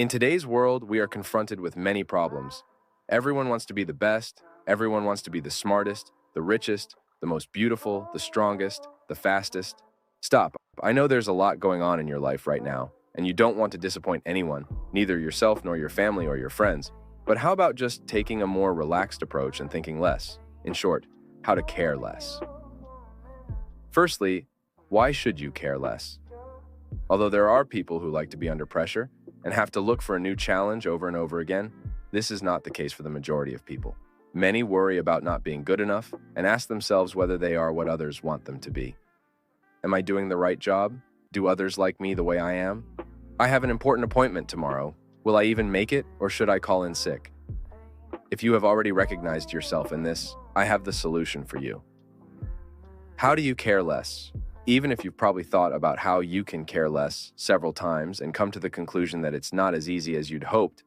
In today's world, we are confronted with many problems. Everyone wants to be the best, everyone wants to be the smartest, the richest, the most beautiful, the strongest, the fastest. Stop. I know there's a lot going on in your life right now, and you don't want to disappoint anyone, neither yourself nor your family or your friends. But how about just taking a more relaxed approach and thinking less? In short, how to care less. Firstly, why should you care less? Although there are people who like to be under pressure and have to look for a new challenge over and over again, this is not the case for the majority of people. Many worry about not being good enough and ask themselves whether they are what others want them to be. Am I doing the right job? Do others like me the way I am? I have an important appointment tomorrow. Will I even make it, or should I call in sick? If you have already recognized yourself in this, I have the solution for you. How do you care less? Even if you've probably thought about how you can care less several times and come to the conclusion that it's not as easy as you'd hoped,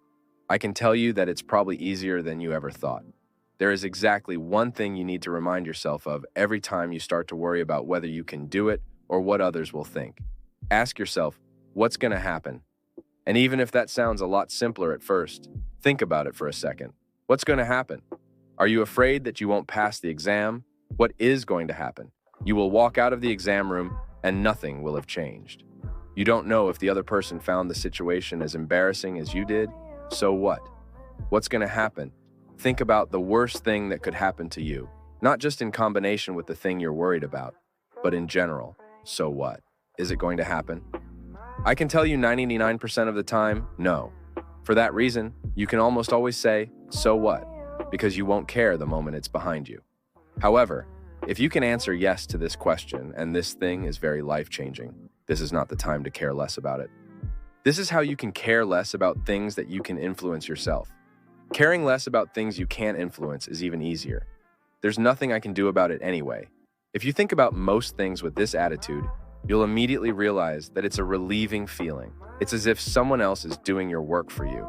I can tell you that it's probably easier than you ever thought. There is exactly one thing you need to remind yourself of every time you start to worry about whether you can do it or what others will think. Ask yourself, what's going to happen? And even if that sounds a lot simpler at first, think about it for a second. What's going to happen? Are you afraid that you won't pass the exam? What is going to happen? You will walk out of the exam room and nothing will have changed. You don't know if the other person found the situation as embarrassing as you did. So what? What's going to happen? Think about the worst thing that could happen to you, not just in combination with the thing you're worried about, but in general. So what? Is it going to happen? I can tell you 99% of the time, no. For that reason, you can almost always say, so what? Because you won't care the moment it's behind you. However, if you can answer yes to this question, and this thing is very life-changing, this is not the time to care less about it. This is how you can care less about things that you can influence yourself. Caring less about things you can't influence is even easier. There's nothing I can do about it anyway. If you think about most things with this attitude, you'll immediately realize that it's a relieving feeling. It's as if someone else is doing your work for you.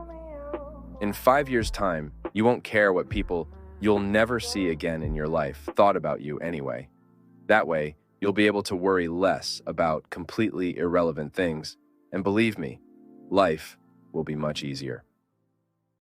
In 5 years' time, you won't care what people you'll never see again in your life thought about you anyway. That way, you'll be able to worry less about completely irrelevant things, and believe me, life will be much easier.